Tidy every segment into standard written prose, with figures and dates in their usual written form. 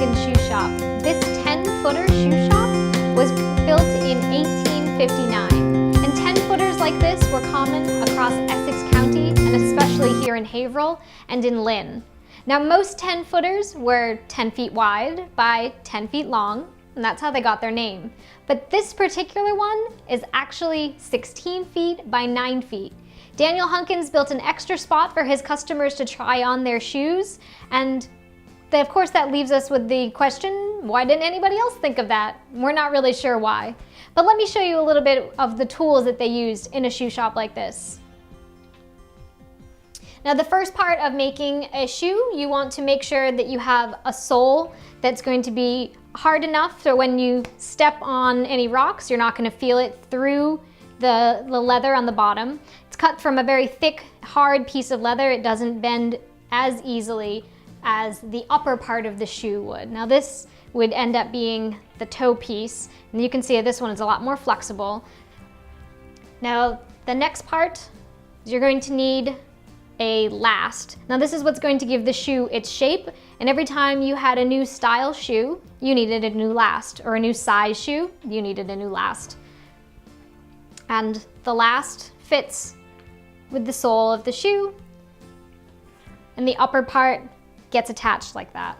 Hunkins shoe shop. This 10-footer shoe shop was built in 1859. And 10-footers like this were common across Essex County, and especially here in Haverhill and in Lynn. Now most 10-footers were 10 feet wide by 10 feet long, and that's how they got their name. But this particular one is actually 16 feet by 9 feet. Daniel Hunkins built an extra spot for his customers to try on their shoes, and of course that leaves us with the question, why didn't anybody else think of that? We're not really sure why. But let me show you a little bit of the tools that they used in a shoe shop like this. Now the first part of making a shoe, you want to make sure that you have a sole that's going to be hard enough so when you step on any rocks, you're not going to feel it through the leather on the bottom. It's cut from a very thick, hard piece of leather. It doesn't bend as easily as the upper part of the shoe would. Now this would end up being the toe piece, and you can see that this one is a lot more flexible. Now the next part is you're going to need a last. Now this is what's going to give the shoe its shape, and every time you had a new style shoe, you needed a new last, or a new size shoe, you needed a new last. And the last fits with the sole of the shoe, and the upper part gets attached like that.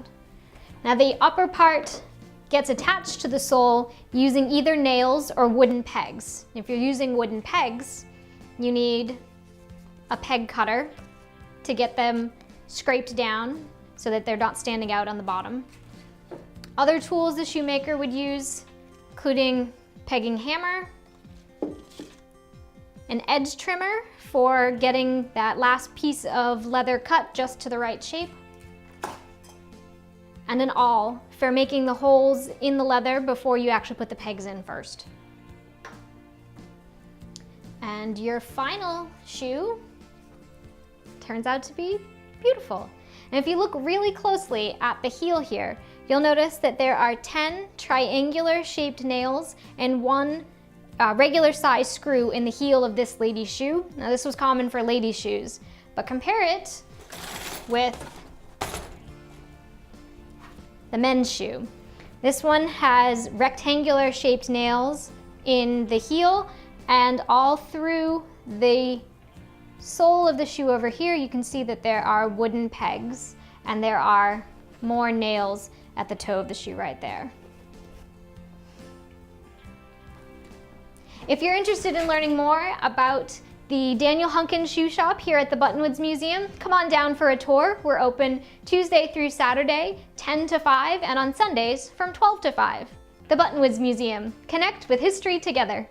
Now the upper part gets attached to the sole using either nails or wooden pegs. If you're using wooden pegs, you need a peg cutter to get them scraped down so that they're not standing out on the bottom. Other tools the shoemaker would use, including pegging hammer, an edge trimmer for getting that last piece of leather cut just to the right shape, and an awl for making the holes in the leather before you actually put the pegs in first. And your final shoe turns out to be beautiful. And if you look really closely at the heel here, you'll notice that there are 10 triangular shaped nails and one regular size screw in the heel of this lady's shoe. Now this was common for ladies' shoes, but compare it with the men's shoe. This one has rectangular shaped nails in the heel, and all through the sole of the shoe over here, you can see that there are wooden pegs, and there are more nails at the toe of the shoe right there. If you're interested in learning more about the Daniel Hunkins shoe shop here at the Buttonwoods Museum, come on down for a tour. We're open Tuesday through Saturday, 10 to 5, and on Sundays from 12 to 5. The Buttonwoods Museum. Connect with history together.